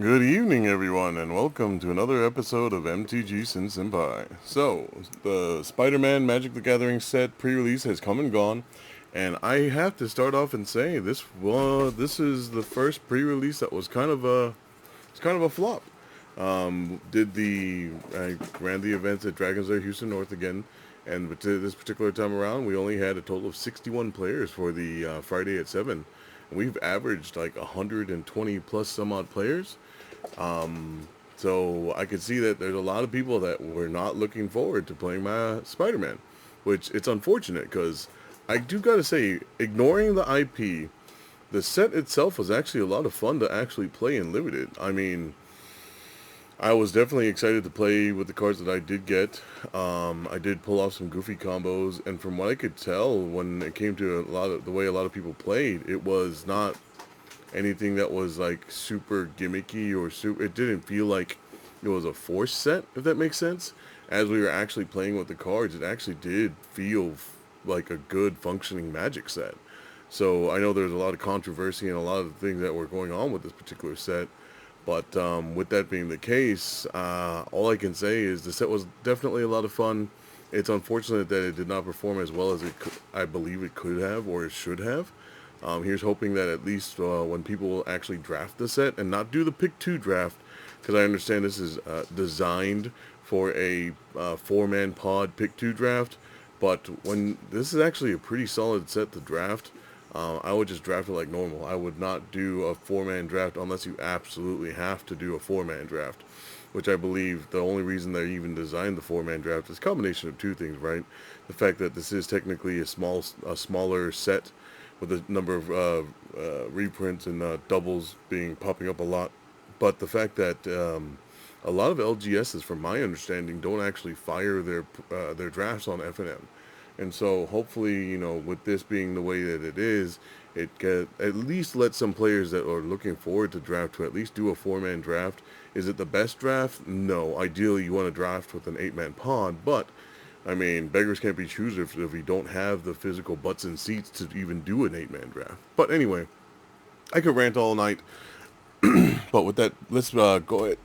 Good evening, everyone, and welcome to another episode of MTG Sin Senpai. So, the Spider Man Magic the Gathering set pre-release has come and gone, and I have to start off and say this is the first pre-release that was kind of a flop. I ran the events at Dragon's Lair Houston North again, and this particular time around, we only had a total of 61 players for the Friday at 7. And we've averaged like 120 plus some odd players. So I could see that there's a lot of people that were not looking forward to playing my Spider-Man, which it's unfortunate because I do gotta say, ignoring the IP, the set itself was actually a lot of fun to actually play in Limited. I mean, I was definitely excited to play with the cards that I did get. I did pull off some goofy combos, and from what I could tell, when it came to the way a lot of people played, it was not anything that was like super gimmicky or super. It didn't feel like it was a forced set, if that makes sense. As we were actually playing with the cards, it actually did feel like a good functioning Magic set. So I know there's a lot of controversy and a lot of things that were going on with this particular set. But with that being the case, all I can say is the set was definitely a lot of fun. It's unfortunate that it did not perform as well as I believe it could have or it should have. Here's hoping that at least when people actually draft the set and not do the pick two draft, because I understand this is designed for a four-man pod pick two draft. But when this is actually a pretty solid set to draft, I would just draft it like normal. I would not do a four-man draft unless you absolutely have to do a four-man draft, which I believe the only reason they even designed the four-man draft is a combination of two things, right? The fact that this is technically a smaller set with a number of reprints and doubles being popping up a lot, but the fact that a lot of LGSs, from my understanding, don't actually fire their drafts on FNM. And so hopefully, with this being the way that it is, it can at least let some players that are looking forward to draft to at least do a four-man draft. Is it the best draft? No. Ideally, you want to draft with an eight-man pod, but I mean, beggars can't be choosers if you don't have the physical butts and seats to even do an eight-man draft. But anyway, I could rant all night. But with that, let's go ahead.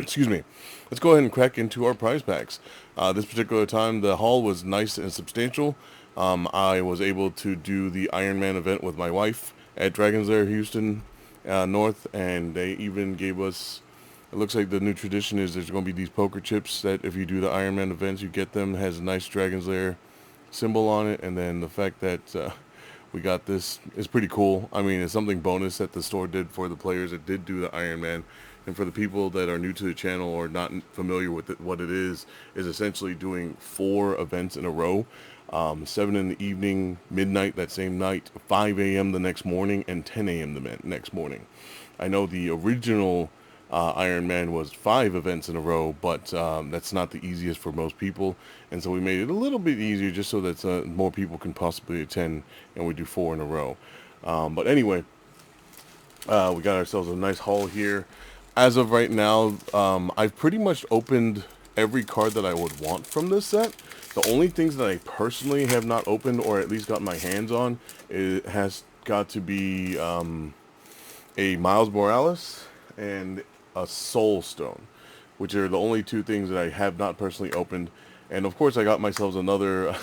Excuse me. Let's go ahead and crack into our prize packs. This particular time, the haul was nice and substantial. I was able to do the Iron Man event with my wife at Dragon's Lair Houston North, and they even gave us. It looks like the new tradition is there's going to be these poker chips that if you do the Iron Man events, you get them. It has a nice Dragon's Lair symbol on it, and then the fact that we got this is pretty cool. I mean, it's something bonus that the store did for the players that did do the Iron Man. And for the people that are new to the channel or not familiar with what it is essentially doing 4 events in a row. 7 in the evening, midnight that same night, 5 a.m. the next morning, and 10 a.m. the next morning. I know the original Iron Man was 5 events in a row, but that's not the easiest for most people. And so we made it a little bit easier just so that more people can possibly attend, and we do 4 in a row. But anyway, we got ourselves a nice haul here. As of right now, I've pretty much opened every card that I would want from this set. The only things that I personally have not opened, or at least got my hands on, it has got to be a Miles Morales and a Soul Stone, which are the only 2 things that I have not personally opened. And of course, I got myself another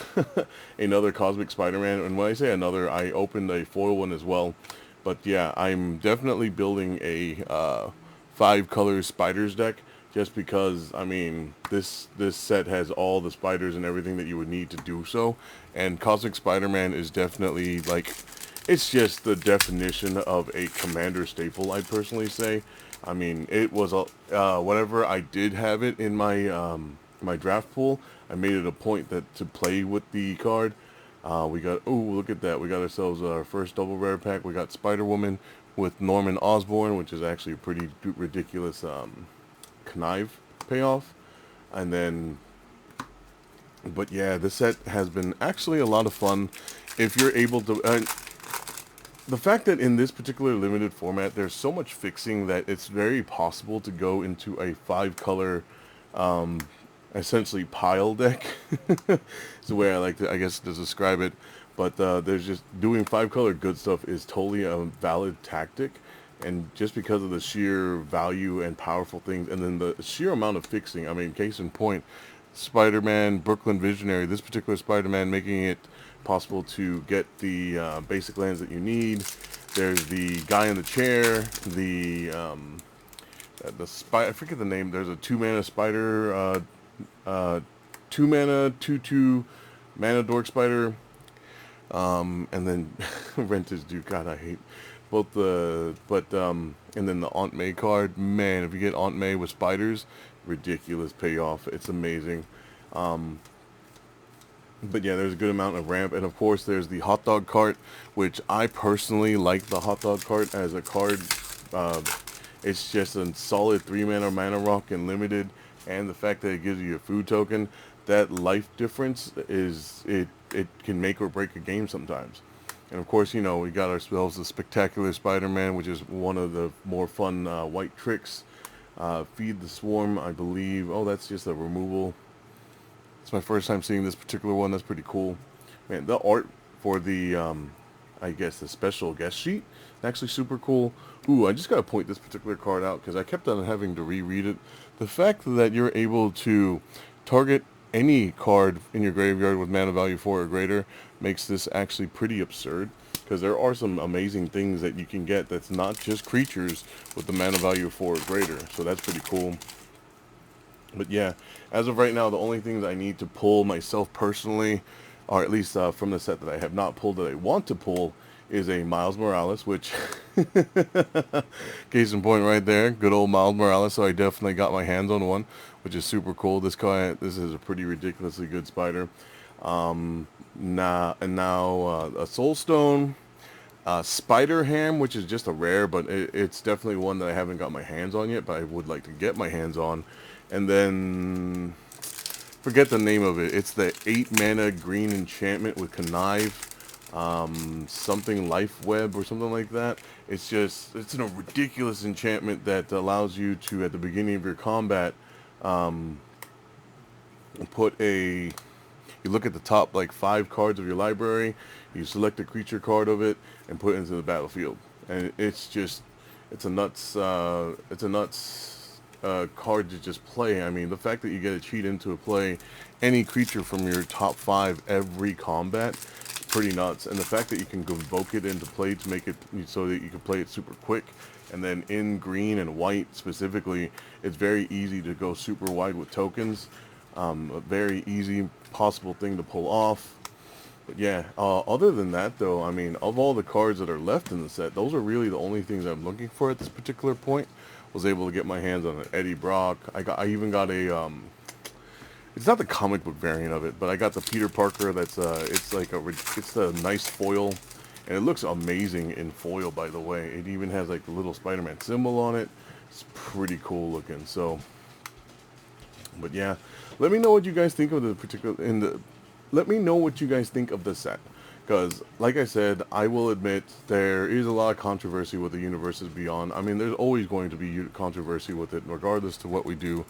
another Cosmic Spider-Man. And when I say another, I opened a foil one as well. But yeah, I'm definitely building a 5-color spiders deck, just because I mean this set has all the spiders and everything that you would need to do so. And Cosmic Spider-Man is definitely like, it's just the definition of a commander staple, I'd personally say. I mean, it was whenever I did have it in my my draft pool, I made it a point that to play with the card. We got, oh, look at that. We got ourselves our first double rare pack. We got Spider-Woman with Norman Osborn, which is actually a pretty ridiculous connive payoff. And then, but yeah, this set has been actually a lot of fun. If you're able to, the fact that in this particular limited format, there's so much fixing that it's very possible to go into a 5-color, essentially pile deck. It's the way I like to, I guess, to describe it. But there's just doing 5-color good stuff is totally a valid tactic. and just because of the sheer value and powerful things, and then the sheer amount of fixing. I mean, case in point, Spider-Man Brooklyn Visionary. This particular Spider-Man making it possible to get the basic lands that you need. There's the guy in the chair, the spider. I forget the name. There's a 2-mana spider, 2-mana 2/2 mana dork spider, and then Renters Duke. God, I hate both and then the Aunt May card. Man, if you get Aunt May with spiders, ridiculous payoff. It's amazing. But yeah, there's a good amount of ramp, and of course there's the hot dog cart, which I personally like the hot dog cart as a card. Uh, it's just a solid 3-mana rock and limited, and the fact that it gives you a food token, that life difference is it can make or break a game sometimes. And of course, we got ourselves the Spectacular Spider-Man, which is one of the more fun white tricks. Feed the Swarm, I believe. Oh, that's just a removal. It's my first time seeing this particular one. That's pretty cool. Man, the art for the, I guess, the special guest sheet, actually super cool. Ooh, I just got to point this particular card out because I kept on having to reread it. The fact that you're able to target any card in your graveyard with mana value 4 or greater makes this actually pretty absurd, because there are some amazing things that you can get that's not just creatures with the mana value of 4 or greater. So that's pretty cool. But yeah, as of right now, the only things I need to pull myself personally, or at least from the set that I have not pulled that I want to pull, is a Miles Morales, which, case in point right there, good old Miles Morales. So I definitely got my hands on one, which is super cool. This is a pretty ridiculously good spider. Now a Soul Stone, Spider Ham, which is just a rare, but it's definitely one that I haven't got my hands on yet, but I would like to get my hands on. And then, forget the name of it. It's the 8-mana green enchantment with Connive, something Life Web or something like that. It's a ridiculous enchantment that allows you to, at the beginning of your combat, you look at the top like 5 cards of your library, you select a creature card of it, and put it into the battlefield. And it's a nuts card to just play. I mean, the fact that you get a cheat into a play any creature from your top 5 every combat, pretty nuts. And the fact that you can invoke it into play to make it so that you can play it super quick. And then in green and white specifically, it's very easy to go super wide with tokens. A very easy possible thing to pull off. But yeah, other than that though, I mean, of all the cards that are left in the set, those are really the only things I'm looking for at this particular point. Was able to get my hands on an Eddie Brock. I even got a it's not the comic book variant of it, but I got the Peter Parker. It's a nice foil, and it looks amazing in foil, by the way. It even has like the little Spider-Man symbol on it. It's pretty cool looking. So, but yeah, let me know what you guys think of let me know what you guys think of the set. Because, like I said, I will admit there is a lot of controversy with the Universes Beyond. I mean, there's always going to be controversy with it, regardless to what we do.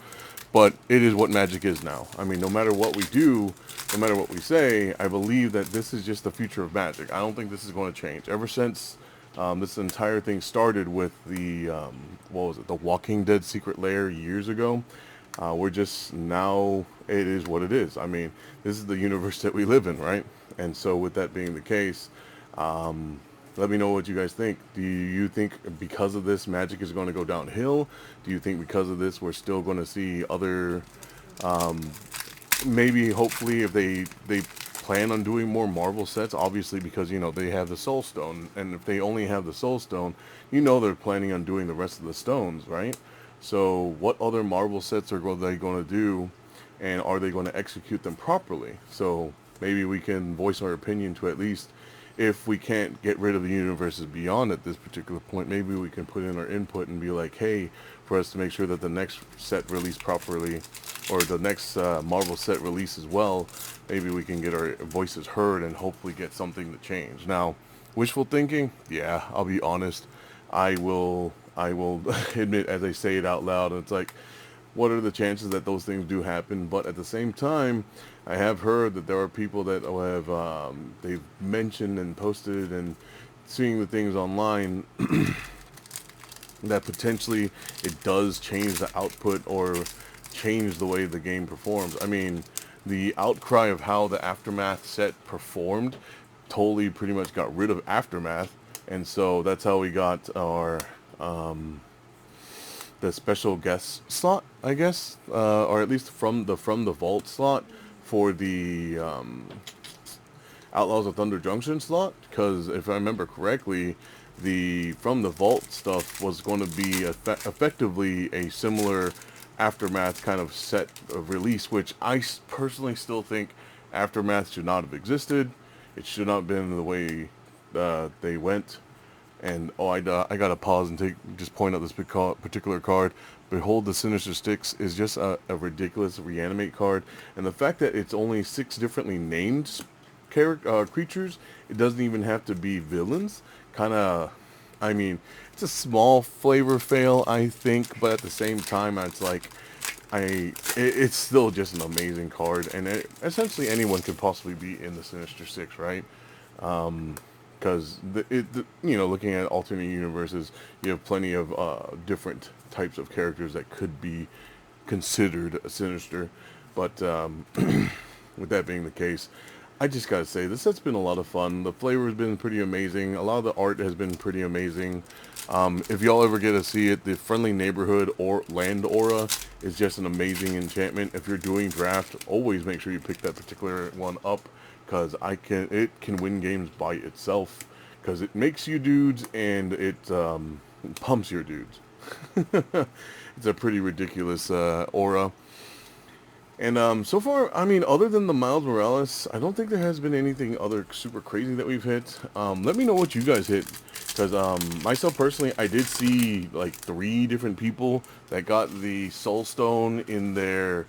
But it is what Magic is now. I mean, no matter what we do, no matter what we say, I believe that this is just the future of Magic. I don't think this is going to change. Ever since this entire thing started with the, the Walking Dead Secret Lair years ago, we're just now, it is what it is. I mean, this is the universe that we live in, right? And so with that being the case, let me know what you guys think. Do you think because of this, Magic is going to go downhill? Do you think because of this, we're still going to see other, maybe hopefully if they plan on doing more Marvel sets, obviously because, they have the Soul Stone. And if they only have the Soul Stone, they're planning on doing the rest of the stones, right? So what other Marvel sets are they going to do, and are they going to execute them properly? So maybe we can voice our opinion to, at least if we can't get rid of the Universes Beyond at this particular point, maybe we can put in our input and be like, hey, for us to make sure that the next set released properly, or the next Marvel set release as well, maybe we can get our voices heard and hopefully get something to change. Now, wishful thinking, yeah, I'll be honest, I will admit as I say it out loud, it's like, what are the chances that those things do happen? But at the same time, I have heard that there are people that have they've mentioned and posted and seeing the things online that potentially it does change the output or change the way the game performs. I mean, the outcry of how the Aftermath set performed totally pretty much got rid of Aftermath, and so that's how we got our the special guest slot, I guess, or at least from the vault slot for the Outlaws of Thunder Junction slot. Because if I remember correctly, the from the vault stuff was going to be effectively a similar Aftermath kind of set of release, which I personally still think Aftermath should not have existed. It should not have been the way they went. And I gotta pause and just point out this particular card. Behold the Sinister Sticks is just a ridiculous reanimate card, and the fact that it's only 6 differently named creatures, it doesn't even have to be villains. Kind of, I mean, it's a small flavor fail, I think, but at the same time, it's like, it's still just an amazing card, and essentially anyone could possibly be in the Sinister Six, right? Because looking at alternate universes, you have plenty of different types of characters that could be considered a Sinister. But with that being the case, I just gotta say, this set's been a lot of fun. The flavor has been pretty amazing. A lot of the art has been pretty amazing. If y'all ever get to see it, the Friendly Neighborhood or Land Aura is just an amazing enchantment. If you're doing draft, always make sure you pick that particular one up, because it can win games by itself, because it makes you dudes and it pumps your dudes. It's a pretty ridiculous aura. And so far, I mean, other than the Miles Morales, I don't think there has been anything other super crazy that we've hit. Let me know what you guys hit, because myself personally, I did see like 3 different people that got the Soul Stone in their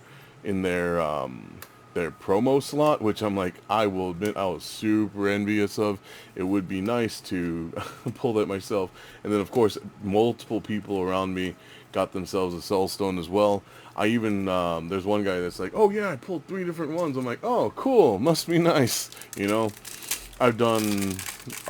promo slot, which I'm like, I will admit I was super envious of. It would be nice to pull that myself. And then of course, multiple people around me got themselves a Soul Stone as well. I even, there's one guy that's like, oh yeah, I pulled 3 different ones. I'm like, oh cool, must be nice, you know. I've done,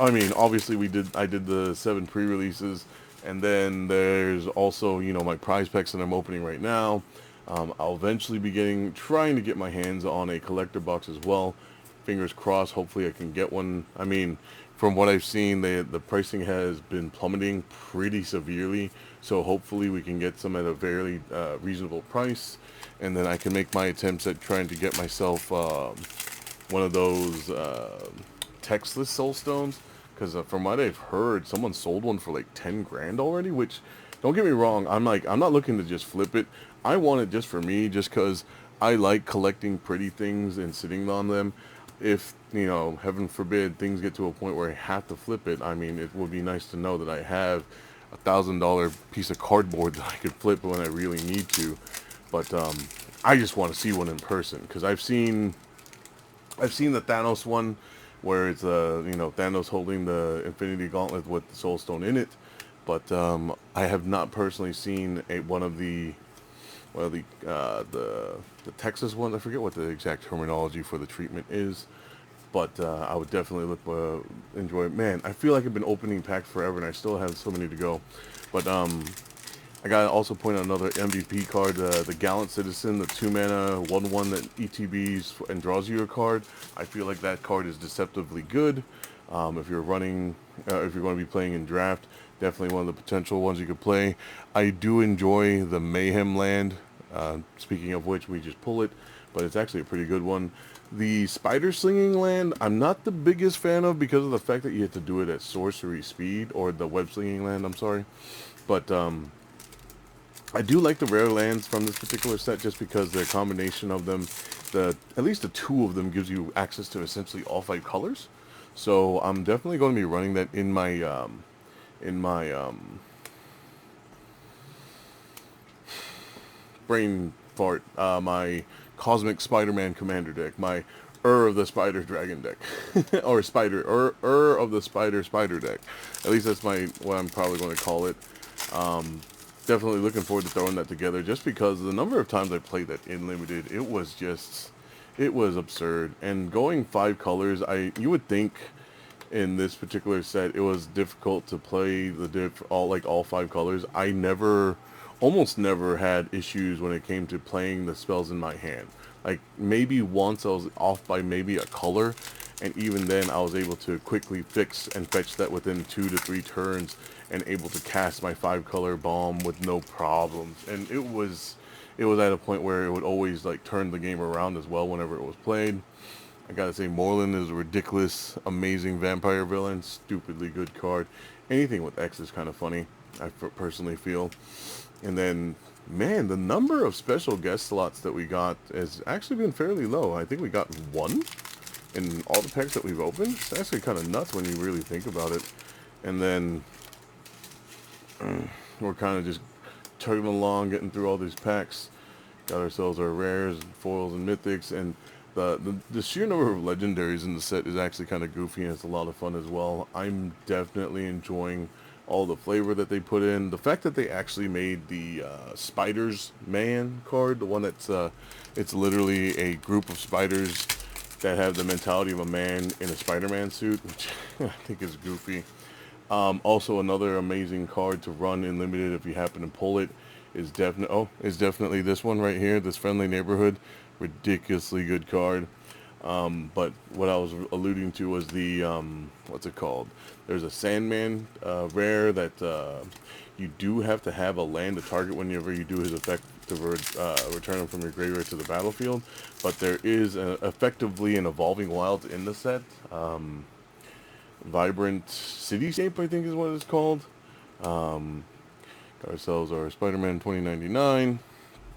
I mean, obviously I did the 7 pre-releases, and then there's also, my prize packs that I'm opening right now. I'll eventually be trying to get my hands on a collector box as well. Fingers crossed, hopefully I can get one. I mean, from what I've seen, the pricing has been plummeting pretty severely, so hopefully we can get some at a very reasonable price, and then I can make my attempts at trying to get myself one of those textless soul stones, because from what I've heard, someone sold one for like 10 grand already, which, don't get me wrong, I'm not looking to just flip it. I want it just for me, just because I like collecting pretty things and sitting on them. If, heaven forbid, things get to a point where I have to flip it, I mean, it would be nice to know that I have $1,000 piece of cardboard that I could flip when I really need to. But I just want to see one in person, because I've seen the Thanos one, where it's Thanos holding the Infinity Gauntlet with the Soul Stone in it. But I have not personally seen one of the Texas ones. I forget what the exact terminology for the treatment is, but I would definitely enjoy it. Man, I feel like I've been opening packs forever, and I still have so many to go. But I gotta also point out another MVP card, the Gallant Citizen, the 2-mana 1/1 that ETBs and draws you a card. I feel like that card is deceptively good. If you're going to be playing in draft, definitely one of the potential ones you could play. I do enjoy the Mayhem Land. Speaking of which, we just pull it, but it's actually a pretty good one. The Spider Slinging Land, I'm not the biggest fan of, because of the fact that you have to do it at sorcery speed, or the Web Slinging Land, I'm sorry. But I do like the rare lands from this particular set, just because the combination of them, at least the 2 of them, gives you access to essentially all 5 colors. So I'm definitely going to be running that in my brain fart, my Cosmic Spider Man Commander deck, my of the Spider Dragon deck, or of the Spider deck. At least that's what I'm probably going to call it. Definitely looking forward to throwing that together, just because the number of times I played that in Limited, it was absurd. And going 5 colors, you would think in this particular set, it was difficult to play the all 5 colors. I almost never had issues when it came to playing the spells in my hand. Like maybe once I was off by maybe a color, and even then I was able to quickly fix and fetch that within 2 to 3 turns, and able to cast my 5 color bomb with no problems. And it was at a point where it would always like turn the game around as well whenever it was played. I gotta say, Moreland is a ridiculous, amazing vampire villain. Stupidly good card. Anything with X is kind of funny, I personally feel. And then, man, the number of special guest slots that we got has actually been fairly low. I think we got one in all the packs that we've opened. It's actually kind of nuts when you really think about it. And then, we're kind of just chugging along, getting through all these packs. Got ourselves our rares, foils, and mythics, and the sheer number of legendaries in the set is actually kind of goofy, and it's a lot of fun as well. I'm definitely enjoying all the flavor that they put in. The fact that they actually made the Spiders Man card, the one that's it's literally a group of spiders that have the mentality of a man in a Spider-Man suit, which I think is goofy. Also, another amazing card to run in limited if you happen to pull it is definitely this one right here, this Friendly Neighborhood. Ridiculously good card. But what I was alluding to was the what's it called? There's a Sandman rare that you do have to have a land to target whenever you do his effect to return him from your graveyard to the battlefield. But there is effectively an Evolving Wilds in the set. Vibrant Cityscape, I think is what it's called. Got ourselves our Spider Man 2099.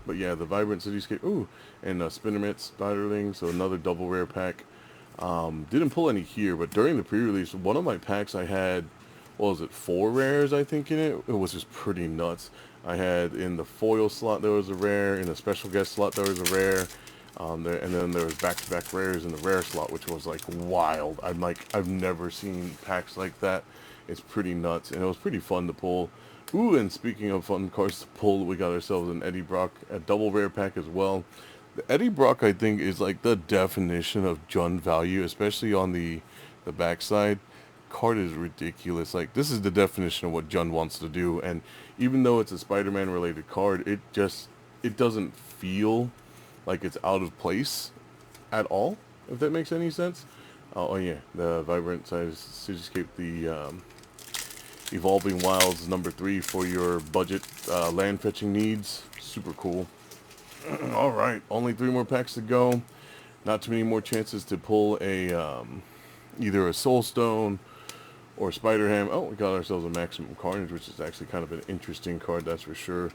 But yeah, the Vibrant Cityscape. Ooh, and Spinnermint Spiderling, so another double rare pack. Didn't pull any here, but during the pre-release, one of my packs I had, what was it, 4 rares I think in it? It was just pretty nuts. I had in the foil slot there was a rare, in the special guest slot there was a rare, and then there was back-to-back rares in the rare slot, which was like wild. I've never seen packs like that. It's pretty nuts, and it was pretty fun to pull. Ooh, and speaking of fun cards to pull, we got ourselves an Eddie Brock, a double rare pack as well. The Eddie Brock, I think, is like the definition of Jund value, especially on the backside. Card is ridiculous. Like, this is the definition of what Jund wants to do, and even though it's a Spider-Man related card, it doesn't feel like it's out of place at all, if that makes any sense. Oh yeah, the Vibrant Cityscape, the Evolving Wilds #3 for your budget land fetching needs. Super cool. Alright, only 3 more packs to go. Not too many more chances to pull a either a Soul Stone or Spider Ham. Oh, we got ourselves a Maximum Carnage, which is actually kind of an interesting card, that's for sure.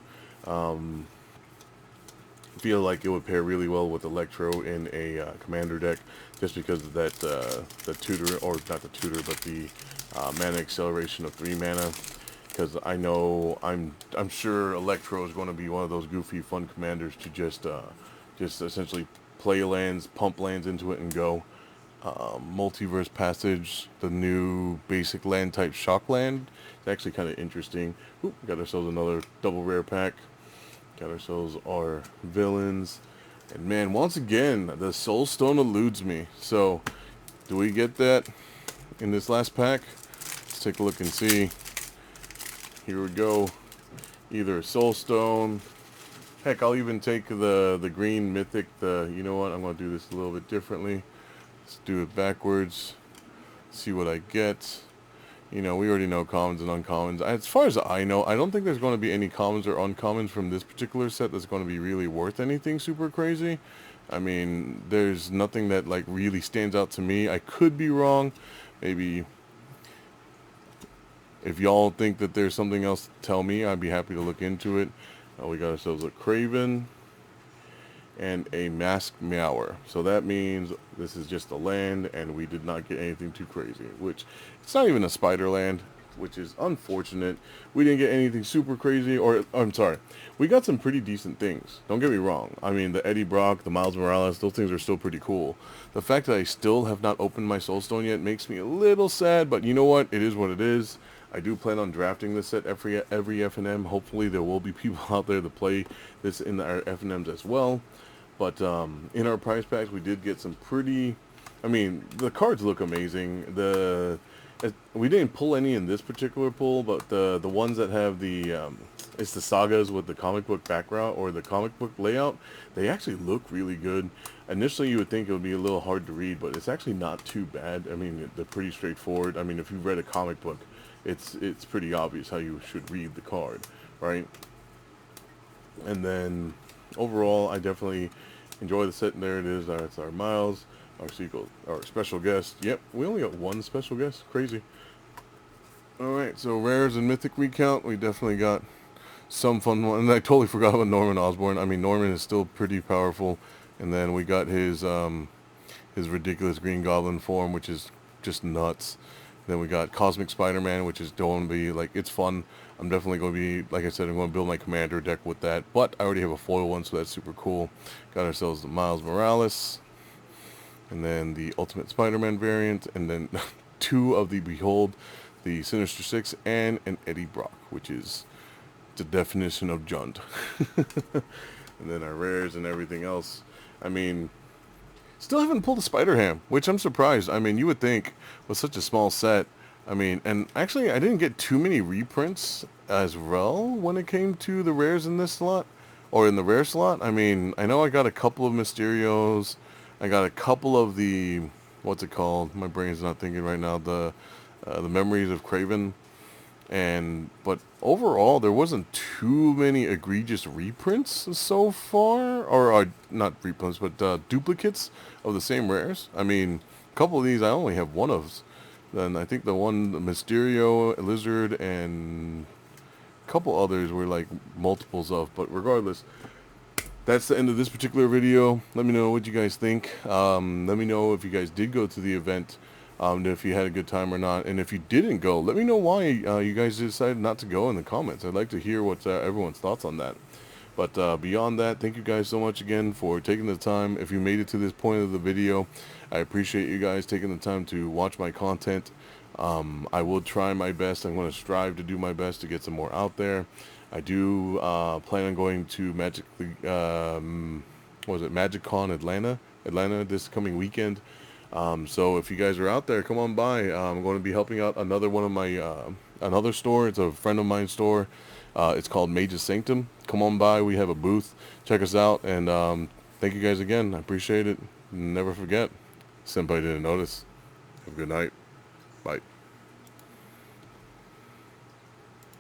Feel like it would pair really well with Electro in a commander deck, just because of that the tutor, or not the tutor, but the mana acceleration of 3 mana. Because I know I'm sure Electro is going to be one of those goofy fun commanders to just essentially play lands, pump lands into it, and go. Multiverse Passage, the new basic land type shock land. It's actually kind of interesting. Oop, got ourselves another double rare pack. Got ourselves our villains. And man, once again, the Soul Stone eludes me. So, do we get that in this last pack? Let's take a look and see. Here we go. Either a Soul Stone. Heck, I'll even take the green mythic. You know what? I'm going to do this a little bit differently. Let's do it backwards. See what I get. You know, we already know commons and uncommons. As far as I know, I don't think there's going to be any commons or uncommons from this particular set that's going to be really worth anything super crazy. I mean, there's nothing that like really stands out to me. I could be wrong. Maybe if y'all think that there's something else, tell me. I'd be happy to look into it. We got ourselves a Craven and a Masked Meower. So that means this is just a land, and we did not get anything too crazy. Which, it's not even a spider land, which is unfortunate. We didn't get anything super crazy, or, I'm sorry, we got some pretty decent things. Don't get me wrong. I mean, the Eddie Brock, the Miles Morales, those things are still pretty cool. The fact that I still have not opened my Soul Stone yet makes me a little sad, but you know what? It is what it is. I do plan on drafting this set every FNM. Hopefully there will be people out there to play this in our FNMs as well. But in our prize packs, we did get some pretty I mean, the cards look amazing. We didn't pull any in this particular pull, but the ones that have it's the sagas with the comic book background or the comic book layout, they actually look really good. Initially, you would think it would be a little hard to read, but it's actually not too bad. I mean, they're pretty straightforward. I mean, if you've read a comic book, it's pretty obvious how you should read the card, right? And then overall, I definitely enjoy the set. And there it is. It's our Miles, our special guest. Yep, we only got one special guest. Crazy. All right, so rares and mythic recount. We definitely got some fun one. And I totally forgot about Norman Osborn. I mean, Norman is still pretty powerful. And then we got his ridiculous Green Goblin form, which is just nuts. Then we got Cosmic Spider Man, which is going to be like, it's fun. I'm definitely going to be, like I said, I'm going to build my commander deck with that. But I already have a foil one, so that's super cool. Got ourselves the Miles Morales, and then the Ultimate Spider Man variant, and then two of the Behold, the Sinister Six, and an Eddie Brock, which is the definition of Jund. And then our rares and everything else. I mean, still haven't pulled a Spider-Ham, which I'm surprised. I mean, you would think with such a small set. I mean, and actually, I didn't get too many reprints as well when it came to the rares in this slot, or in the rare slot. I mean, I know I got a couple of Mysterios. I got a couple of the, what's it called? My brain's not thinking right now. The Memories of Craven. But overall, there wasn't too many egregious reprints so far, or not reprints, but duplicates of the same rares. I mean, a couple of these I only have one of. Then I think the Mysterio, Lizard, and a couple others were like multiples of. But regardless, that's the end of this particular video. Let me know what you guys think. Let me know if you guys did go to the event. If you had a good time or not, and if you didn't go, let me know why you guys decided not to go in the comments. I'd like to hear what everyone's thoughts on that. But beyond that, thank you guys so much again for taking the time. If you made it to this point of the video, I appreciate you guys taking the time to watch my content. I will try my best. I'm going to strive to do my best to get some more out there. I do plan on going to MagicCon Atlanta this coming weekend. So if you guys are out there, come on by. I'm going to be helping out another one of my, another store. It's a friend of mine's store. It's called Mage's Sanctum. Come on by. We have a booth. Check us out. And thank you guys again. I appreciate it. Never forget. Senpai didn't notice. Have a good night. Bye.